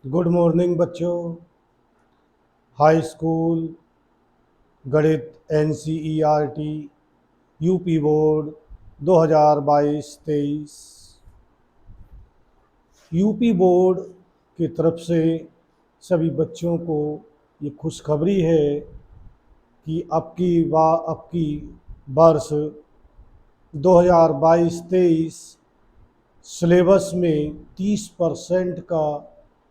Good morning बच्चों। High school गणित NCERT UP board 2022-23 UP board की तरफ से सभी बच्चों को ये खुशखबरी है कि अब की वर्ष 2022-23 सिलेबस में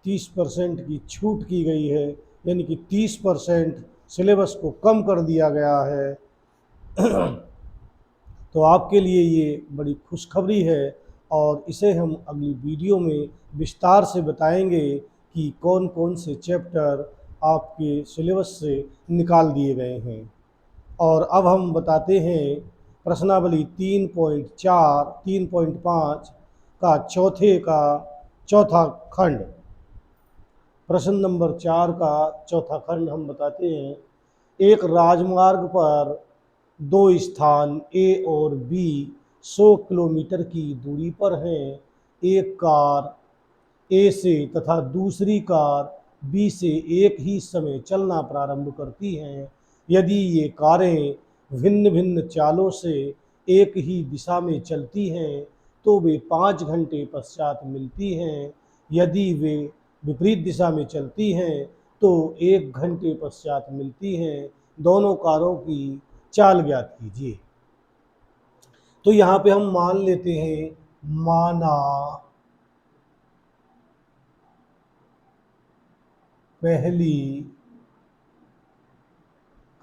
30% की छूट की गई है, यानी कि 30% सिलेबस को कम कर दिया गया है। तो आपके लिए ये बड़ी खुशखबरी है और इसे हम अगली वीडियो में विस्तार से बताएंगे कि कौन कौन से चैप्टर आपके सिलेबस से निकाल दिए गए हैं। और अब हम बताते हैं प्रश्नावली 3.4 3.5 का चौथा खंड। प्रश्न नंबर 4 का चौथा खंड हम बताते हैं। एक राजमार्ग पर दो स्थान ए और बी 100 किलोमीटर की दूरी पर हैं। एक कार ए से तथा दूसरी कार बी से एक ही समय चलना प्रारंभ करती हैं। यदि ये कारें भिन्न भिन्न चालों से एक ही दिशा में चलती हैं तो वे 5 घंटे पश्चात मिलती हैं। यदि वे विपरीत दिशा में चलती हैं तो 1 घंटे पश्चात मिलती हैं। दोनों कारों की चाल ज्ञात कीजिए। तो यहाँ पे हम मान लेते हैं, माना पहली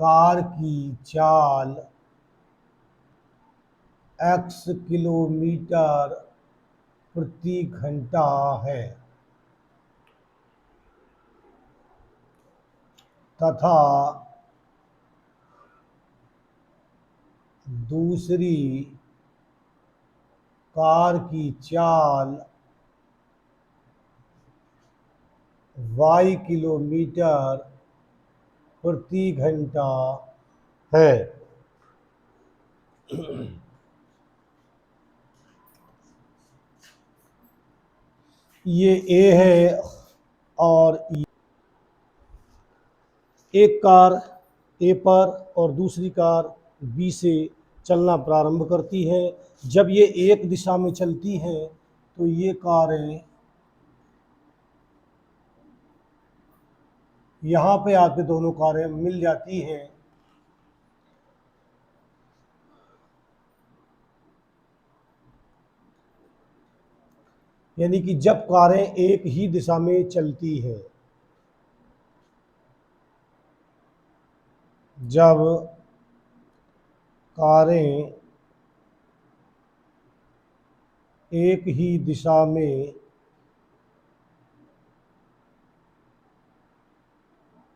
कार की चाल x किलोमीटर प्रति घंटा है तथा दूसरी कार की चाल y किलोमीटर प्रति घंटा है। ये ए है और एक कार ए पर और दूसरी कार बी से चलना प्रारंभ करती है। जब ये एक दिशा में चलती हैं तो ये कारें यहाँ पे आके दोनों कारें मिल जाती हैं। यानी कि जब कारें एक ही दिशा में चलती हैं, जब कारें एक ही दिशा में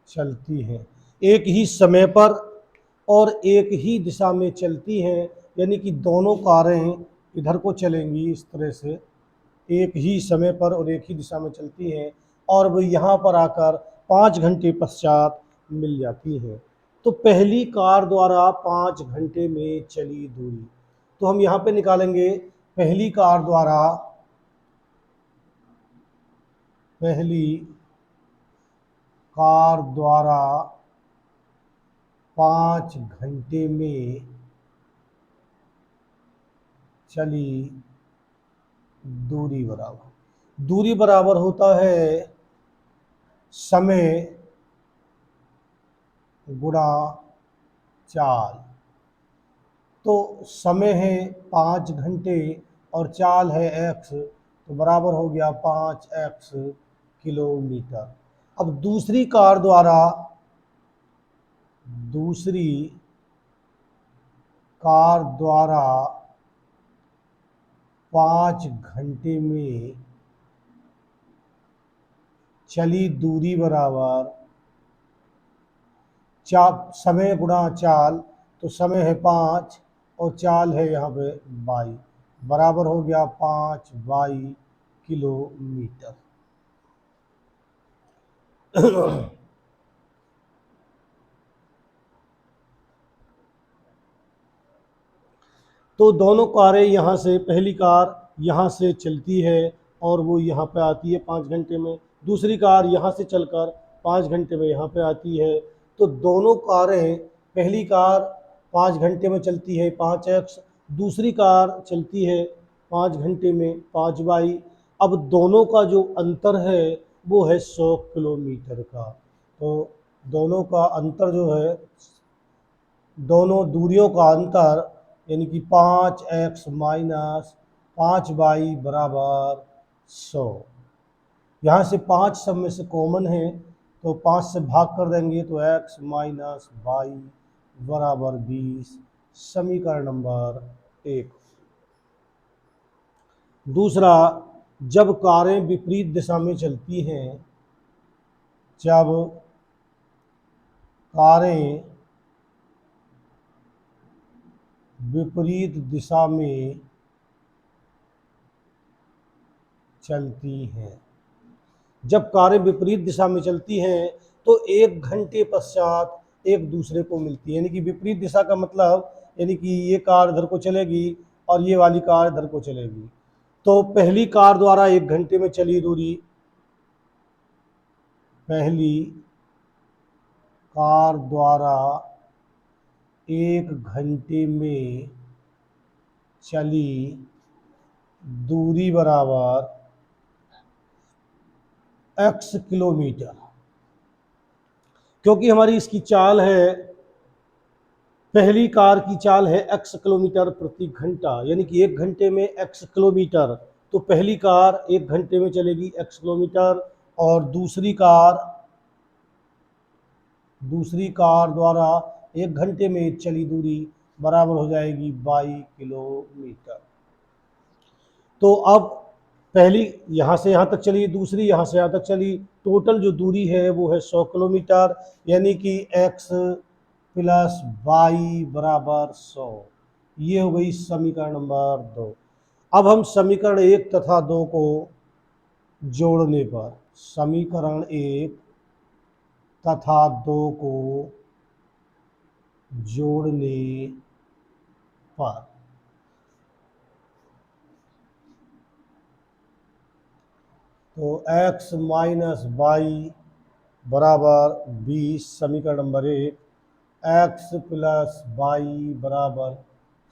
चलती हैं, एक ही समय पर और एक ही दिशा में चलती हैं, यानी कि दोनों कारें इधर को चलेंगी इस तरह से, एक ही समय पर और एक ही दिशा में चलती हैं और वो यहाँ पर आकर 5 घंटे पश्चात मिल जाती हैं। तो पहली कार द्वारा 5 घंटे में चली दूरी, तो हम यहाँ पे निकालेंगे पहली कार द्वारा 5 घंटे में चली दूरी बराबर होता है समय गुणा चाल। तो समय है 5 घंटे और चाल है x, तो बराबर हो गया 5x किलोमीटर। अब दूसरी कार द्वारा 5 घंटे में चली दूरी बराबर समय गुणा चाल, तो समय है 5 और चाल है यहाँ पे y, बराबर हो गया 5y किलोमीटर। तो दोनों कारें यहाँ से, पहली कार यहाँ से चलती है और वो यहाँ पे आती है 5 घंटे में, दूसरी कार यहाँ से चलकर 5 घंटे में यहाँ पे आती है। तो दोनों कारें, पहली कार 5 घंटे में चलती है 5x, दूसरी कार चलती है 5 घंटे में 5y। अब दोनों का जो अंतर है वो है 100 किलोमीटर का। तो दोनों का अंतर जो है, दोनों दूरियों का अंतर यानी कि 5x माइनस 5y बराबर 100। यहाँ से 5 सब में से कॉमन है तो 5 से भाग कर देंगे तो x माइनस वाई बराबर 20, समीकरण नंबर 1। दूसरा, जब कारें विपरीत दिशा में चलती हैं, जब कारें विपरीत दिशा में चलती हैं, जब कारें विपरीत दिशा में चलती हैं तो 1 घंटे पश्चात एक दूसरे को मिलती है। यानी कि विपरीत दिशा का मतलब यानी कि ये कार इधर को चलेगी और ये वाली कार इधर को चलेगी। तो पहली कार द्वारा 1 घंटे में चली दूरी, पहली कार द्वारा 1 घंटे में चली दूरी बराबर x किलोमीटर। क्योंकि हमारी इसकी चाल है, पहली कार की चाल है x किलोमीटर प्रति घंटा, यानी कि 1 घंटे में x किलोमीटर, तो पहली कार 1 घंटे में चलेगी x किलोमीटर और दूसरी कार द्वारा 1 घंटे में चली दूरी बराबर हो जाएगी 22 किलोमीटर। तो अब पहली यहाँ से यहाँ तक चली, दूसरी यहाँ से यहाँ तक चली, टोटल जो दूरी है वो है 100 किलोमीटर, यानी कि x प्लस वाई बराबर 100। ये हो गई समीकरण नंबर 2। अब हम समीकरण 1 तथा 2 को जोड़ने पर, समीकरण 1 तथा 2 को जोड़ने पर तो x माइनस वाई बराबर 20, समीकरण नंबर 1, x प्लस वाई बराबर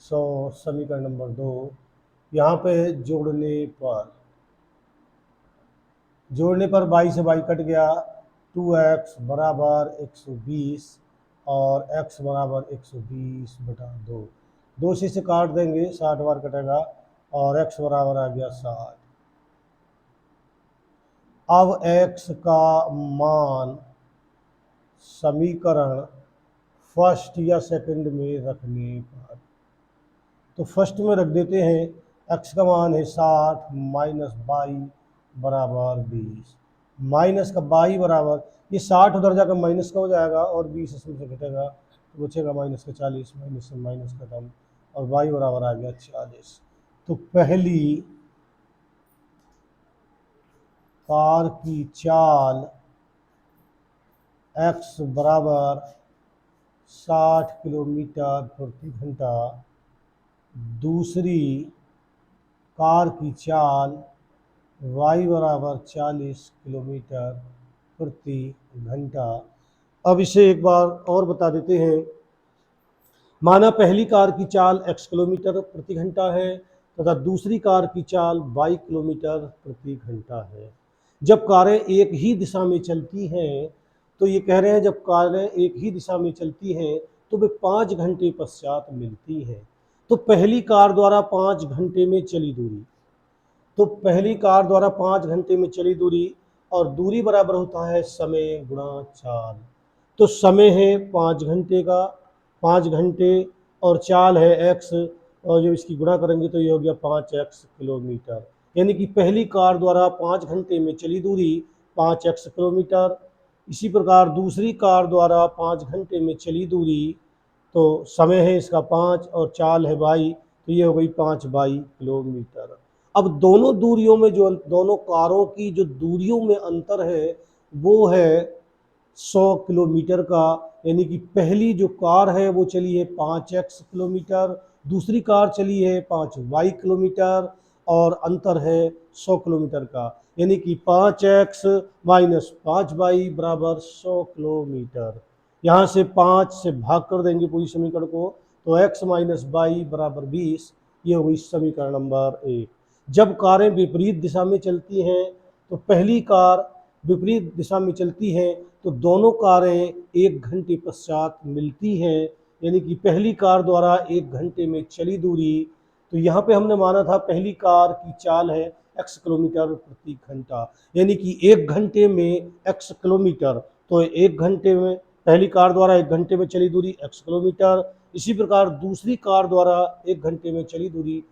100, समीकरण नंबर 2। यहाँ पे जोड़ने पर बाई से बाई कट गया, 2x बराबर 120 और x बराबर 120/2, 2 से काट देंगे, 60 बार कटेगा और x बराबर आ गया 60। अब x का मान समीकरण फर्स्ट या सेकंड में रखने पर, तो फर्स्ट में रख देते हैं, x का मान है 60 माइनस बाई बराबर 20, माइनस का बाई बराबर, ये 60 उधर जाकर माइनस का हो जाएगा और 20 इसमें से घटेगा तो बचेगा माइनस का 40, माइनस से माइनस खत्म और बाई बराबर आ गया 40। तो पहली कार की चाल x बराबर 60 किलोमीटर प्रति घंटा, दूसरी कार की चाल y बराबर 40 किलोमीटर प्रति घंटा। अब इसे एक बार और बता देते हैं। माना पहली कार की चाल x किलोमीटर प्रति घंटा है तथा दूसरी कार की चाल y किलोमीटर प्रति घंटा है। जब कारें एक ही दिशा में चलती हैं, तो ये कह रहे हैं जब कारें एक ही दिशा में चलती हैं तो वे 5 घंटे पश्चात मिलती हैं। तो पहली कार द्वारा 5 घंटे में चली दूरी, तो पहली कार द्वारा 5 घंटे में चली दूरी और दूरी बराबर होता है समय गुणा चाल। तो समय है 5 घंटे का, 5 घंटे और चाल है x, और जब इसकी गुणा करेंगे तो ये हो गया 5x किलोमीटर। यानी कि पहली कार द्वारा 5 घंटे में चली दूरी 5x किलोमीटर। इसी प्रकार दूसरी कार द्वारा 5 घंटे में चली दूरी, तो समय है इसका 5 और चाल है बाई, तो ये हो गई 5 बाई किलोमीटर। अब दोनों दूरियों में जो दोनों कारों की जो दूरियों में अंतर है वो है 100 किलोमीटर का। यानी कि पहली जो कार है वो चली है 5x किलोमीटर, दूसरी कार चली है 5y किलोमीटर और अंतर है 100 किलोमीटर का। यानी कि 5x माइनस 5y बराबर 100 किलोमीटर। यहाँ से 5 से भाग कर देंगे पूरी समीकरण को, तो x माइनस वाई बराबर 20। ये हो गई समीकरण नंबर 1। जब कारें विपरीत दिशा में चलती हैं तो पहली कार विपरीत दिशा में चलती है तो दोनों कारें 1 घंटे पश्चात मिलती हैं। यानी कि पहली कार द्वारा 1 घंटे में चली दूरी, तो यहाँ पे हमने माना था पहली कार की चाल है x किलोमीटर प्रति घंटा, यानी कि 1 घंटे में x किलोमीटर, तो 1 घंटे में पहली कार द्वारा 1 घंटे में चली दूरी x किलोमीटर। इसी प्रकार दूसरी कार द्वारा 1 घंटे में चली दूरी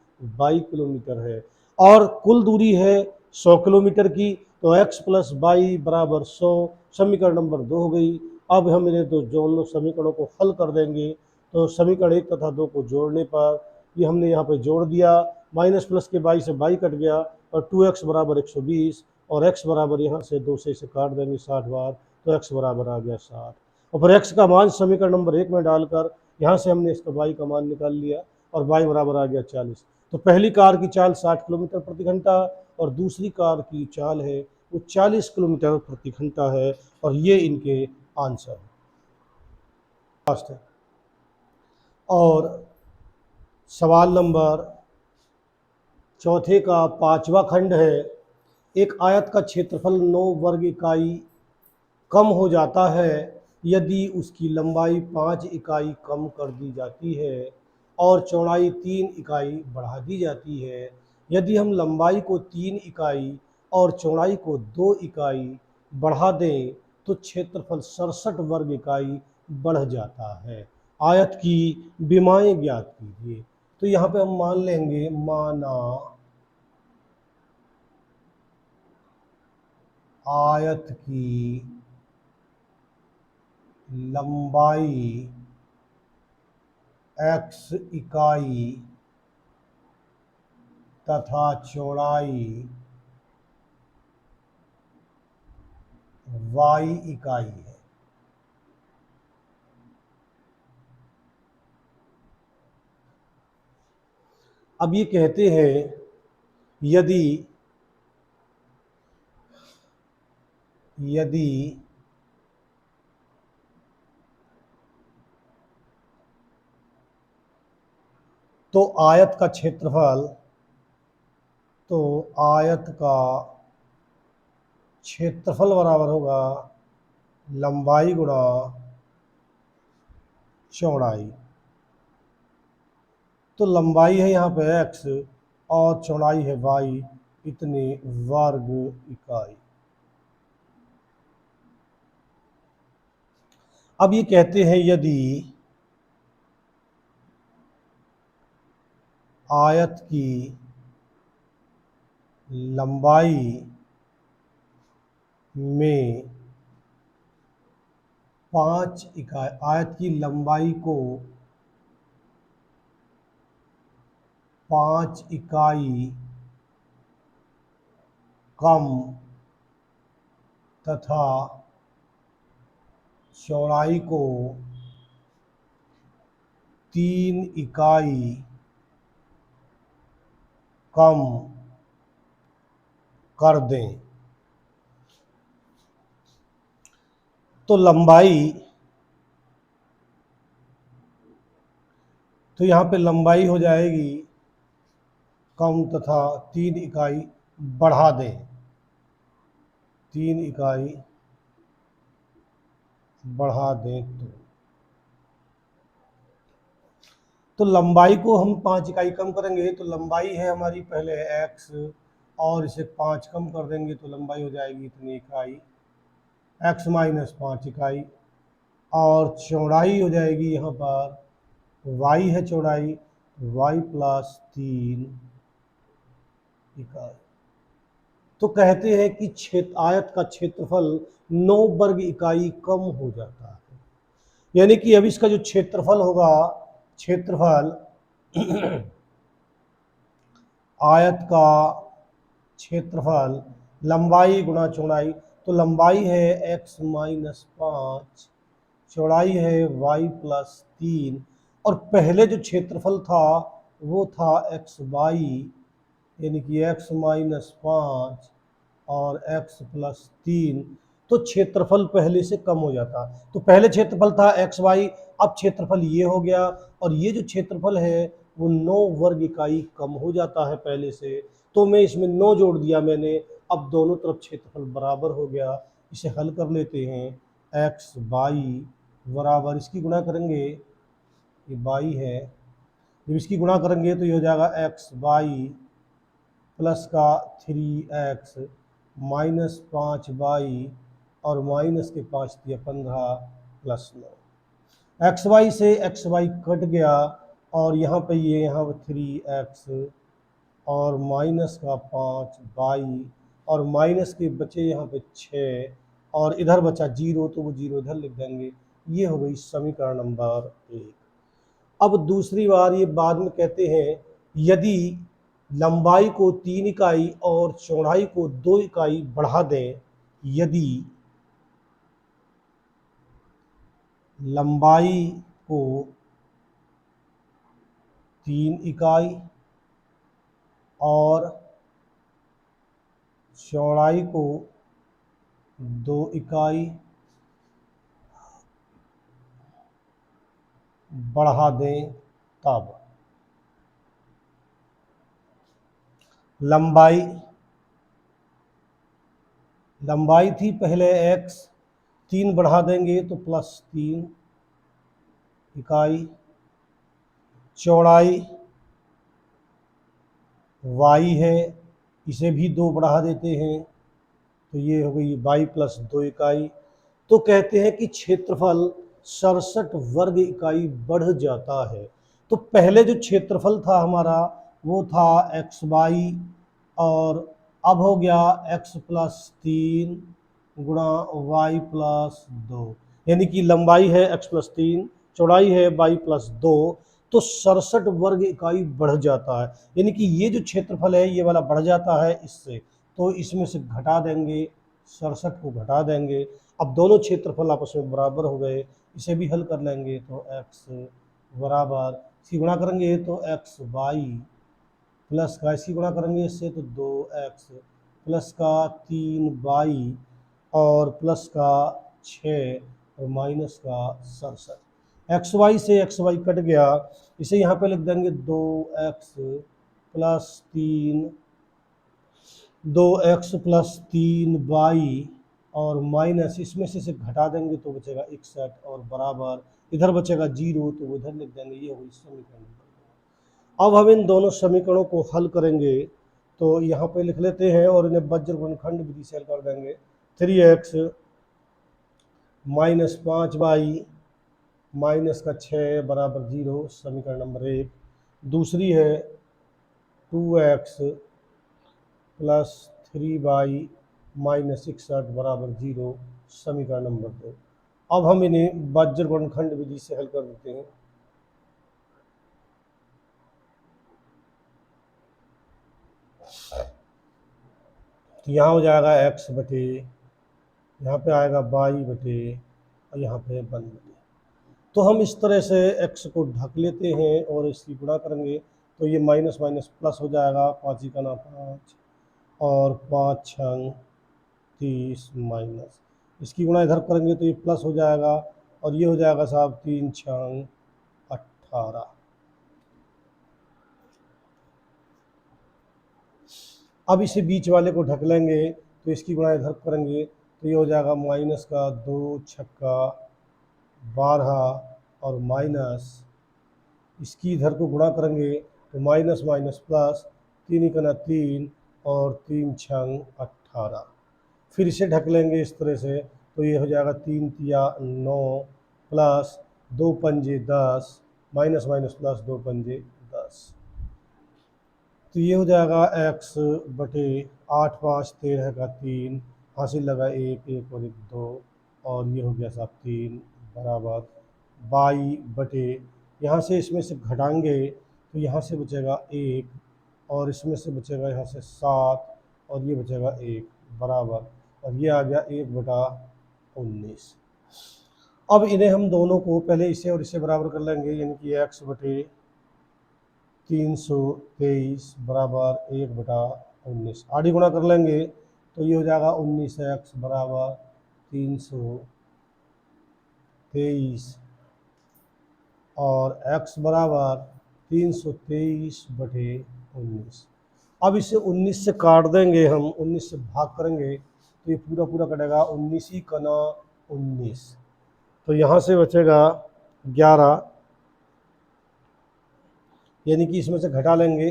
y किलोमीटर है और कुल दूरी है 100 किलोमीटर की, तो x प्लस वाई बराबर 100। समीकरण नंबर 2 हो गई। अब हम इन्हें दोनों समीकरणों को हल कर देंगे, तो समीकरण 1 तथा 2 को जोड़ने पर ये हमने यहाँ पे जोड़ दिया, माइनस प्लस के बाई से बाई कट गया और 2x बराबर 120 और x बराबर यहाँ से 2 से इसे काट देंगे 60 बार, तो x बराबर आ गया 60। और फिर x का मान समीकरण नंबर 1 में डालकर यहाँ से हमने इसका y का मान निकाल लिया और y बराबर आ गया 40। तो पहली कार की चाल 60 किलोमीटर प्रति घंटा और दूसरी कार की चाल है वो 40 किलोमीटर प्रति घंटा है, और ये इनके आंसर है। और सवाल नंबर चौथे का 5वां खंड है। एक आयत का क्षेत्रफल 9 वर्ग इकाई कम हो जाता है यदि उसकी लंबाई 5 इकाई कम कर दी जाती है और चौड़ाई 3 इकाई बढ़ा दी जाती है। यदि हम लंबाई को 3 इकाई और चौड़ाई को 2 इकाई बढ़ा दें तो क्षेत्रफल 67 वर्ग इकाई बढ़ जाता है। आयत की विमाएं ज्ञात कीजिए। तो यहाँ पे हम मान लेंगे, माना आयत की लंबाई x इकाई तथा चौड़ाई y इकाई है। अब ये कहते हैं यदि तो आयत का क्षेत्रफल, तो आयत का क्षेत्रफल बराबर होगा लंबाई गुणा चौड़ाई। तो लंबाई है यहाँ पे x और चौड़ाई है y, इतने वर्ग इकाई। अब ये कहते हैं यदि आयत की लंबाई में 5 इकाई, आयत की लंबाई को 5 इकाई कम तथा चौड़ाई को 3 इकाई कम कर दें तो लंबाई, तो यहाँ पे लंबाई हो जाएगी कम तथा 3 इकाई बढ़ा दें, 3 इकाई बढ़ा दें तो लंबाई को हम 5 इकाई कम करेंगे तो लंबाई है हमारी पहले x और इसे 5 कम कर देंगे तो लंबाई हो जाएगी इतनी इकाई, x माइनस 5 इकाई, और चौड़ाई हो जाएगी यहाँ पर y है चौड़ाई, y प्लस 3 इकाई। तो कहते हैं कि आयत का क्षेत्रफल 9 वर्ग इकाई कम हो जाता है। यानी कि अब इसका जो क्षेत्रफल होगा, क्षेत्रफल आयत का क्षेत्रफल लंबाई गुणा चौड़ाई, तो लंबाई है x माइनस 5, चौड़ाई है y प्लस 3, और पहले जो क्षेत्रफल था वो था एक्स वाई, यानी कि x माइनस 5 और x प्लस 3, तो क्षेत्रफल पहले से कम हो जाता। तो पहले क्षेत्रफल था एक्स वाई, अब क्षेत्रफल ये हो गया, और ये जो क्षेत्रफल है वो 9 वर्ग इकाई कम हो जाता है पहले से। तो मैं इसमें 9 जोड़ दिया मैंने, अब दोनों तरफ क्षेत्रफल बराबर हो गया। इसे हल कर लेते हैं। एक्स बाई बराबर, इसकी गुणा करेंगे, ये बाई है, जब इसकी गुणा करेंगे तो ये हो जाएगा एक्स बाई प्लस का 3x माइनस 5y और माइनस के 5 दिया 15 प्लस 9। एक्स वाई से एक्स वाई कट गया, और यहाँ पे ये यहाँ 3x और माइनस का 5y और माइनस के बचे यहाँ पे 6 और इधर बचा 0, तो वो 0 इधर लिख देंगे। ये हो गई समीकरण नंबर 1। अब दूसरी बार ये बाद में कहते हैं, यदि लंबाई को 3 इकाई और चौड़ाई को 2 इकाई बढ़ा दें, यदि लंबाई को 3 इकाई और चौड़ाई को 2 इकाई बढ़ा दें, तब लंबाई थी पहले x, 3 बढ़ा देंगे तो प्लस 3 इकाई, चौड़ाई y है, इसे भी 2 बढ़ा देते हैं तो ये हो गई y प्लस 2 इकाई। तो कहते हैं कि क्षेत्रफल 67 वर्ग इकाई बढ़ जाता है। तो पहले जो क्षेत्रफल था हमारा वो था एक्स बाई, और अब हो गया x प्लस 3 गुणा वाई प्लस 2, यानी कि लंबाई है x प्लस 3, चौड़ाई है y प्लस 2, तो 67 वर्ग इकाई बढ़ जाता है। यानी कि ये जो क्षेत्रफल है ये वाला बढ़ जाता है इससे, तो इसमें से घटा देंगे, 67 को घटा देंगे। अब दोनों क्षेत्रफल आपस में बराबर हो गए। इसे भी हल कर लेंगे तो x बराबर, इसकी गुणा करेंगे तो एक्स बाई प्लस का, इसकी गुणा करेंगे इससे तो 2x प्लस का 3y और प्लस का 6 और माइनस का 67। एक्स वाई से एक्स वाई कट गया, इसे यहाँ पे लिख देंगे 2x प्लस 3y और माइनस, इसमें से घटा देंगे तो बचेगा 61 और बराबर, इधर बचेगा 0 तो उधर लिख देंगे। ये हुई समीकरण। अब हम इन दोनों समीकरणों को हल करेंगे, तो यहाँ पे लिख लेते हैं और इन्हें वज्र गुणनखंड विधि से हल कर देंगे। 3x माइनस 5y माइनस का 6 बराबर 0, समीकरण नंबर 1। दूसरी है 2x प्लस 3y माइनस 61 बराबर 0, समीकरण नंबर 2। अब हम इन्हें वज्र गुणनखंड विधि से हल कर देते हैं। तो यहाँ हो जाएगा x बटे, यहाँ पे आएगा बाई बटे, और यहाँ पे 1 बटे। तो हम इस तरह से x को ढक लेते हैं और इसकी गुणा करेंगे तो ये माइनस माइनस प्लस हो जाएगा, 5 का ना 5 और 5 छंग 30 माइनस, इसकी गुणा इधर करेंगे तो ये प्लस हो जाएगा और ये हो जाएगा साहब 3 छंग 18। अब इसे बीच वाले को ढक लेंगे तो इसकी गुणा इधर करेंगे तो ये हो जाएगा माइनस का 2 छक्का 12 और माइनस, इसकी इधर को गुणा करेंगे तो माइनस माइनस प्लस, 3 का ना 3 और 3 छंग 18। फिर इसे ढक लेंगे इस तरह से तो ये हो जाएगा 3 तिया 9 प्लस 2 पंजे 10 माइनस माइनस प्लस 2 पंजे 10। तो ये हो जाएगा x बटे 8 5 13 का 3, हासिल लगा 1 1 और 1 2, और ये हो गया साहब 3 बराबर बाई बटे, यहाँ से इसमें से घटाएंगे तो यहाँ से बचेगा 1 और इसमें से बचेगा यहाँ से 7 और ये बचेगा 1 बराबर, और ये आ गया 1 बटा 19। अब इन्हें हम दोनों को पहले इसे और इसे बराबर कर लेंगे, यानी कि x बटे 323 बराबर 1 बटा 19। आधी गुणा कर लेंगे तो ये हो जाएगा 19x बराबर 323 और x बराबर 323/19। अब इसे 19 से काट देंगे हम, 19 से भाग करेंगे तो ये पूरा पूरा कटेगा 19 ही कना 19। तो यहाँ से बचेगा 11, यानी कि इसमें से घटा लेंगे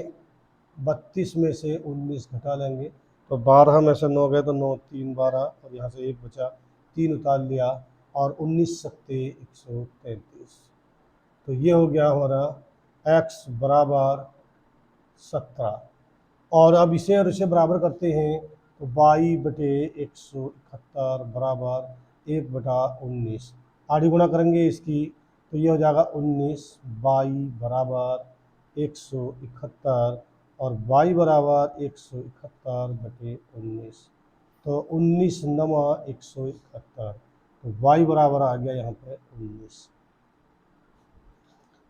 32 में से 19 घटा लेंगे तो 12 में से 9 गए तो 9 3 12 और यहाँ से 1 बचा, 3 उतार लिया और 19 सत्ते 133। तो ये हो गया हमारा x बराबर 17। और अब इसे और इसे बराबर करते हैं तो 22/171 बराबर 1/19। आधी गुणा करेंगे इसकी तो ये हो जाएगा 19, 22 बराबर 171 और y बराबर 171/19। तो 19 नमा 171, तो y बराबर आ गया यहाँ पे 19।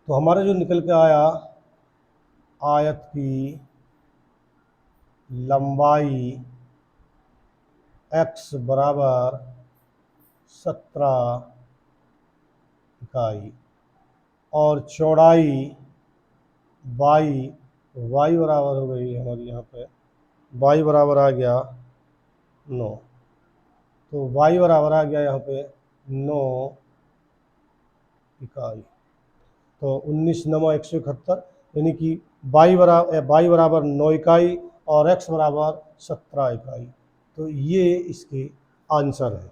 तो हमारा जो निकल के आया, आयत की लंबाई x बराबर 17 इकाई और चौड़ाई y बराबर हो गई हमारी, यहाँ पे y बराबर आ गया 9। तो y बराबर आ गया यहाँ पे 9 इकाई। तो 19 नमा 171, यानी कि y बराबर 9 इकाई और x बराबर 17 इकाई। तो ये इसके आंसर है।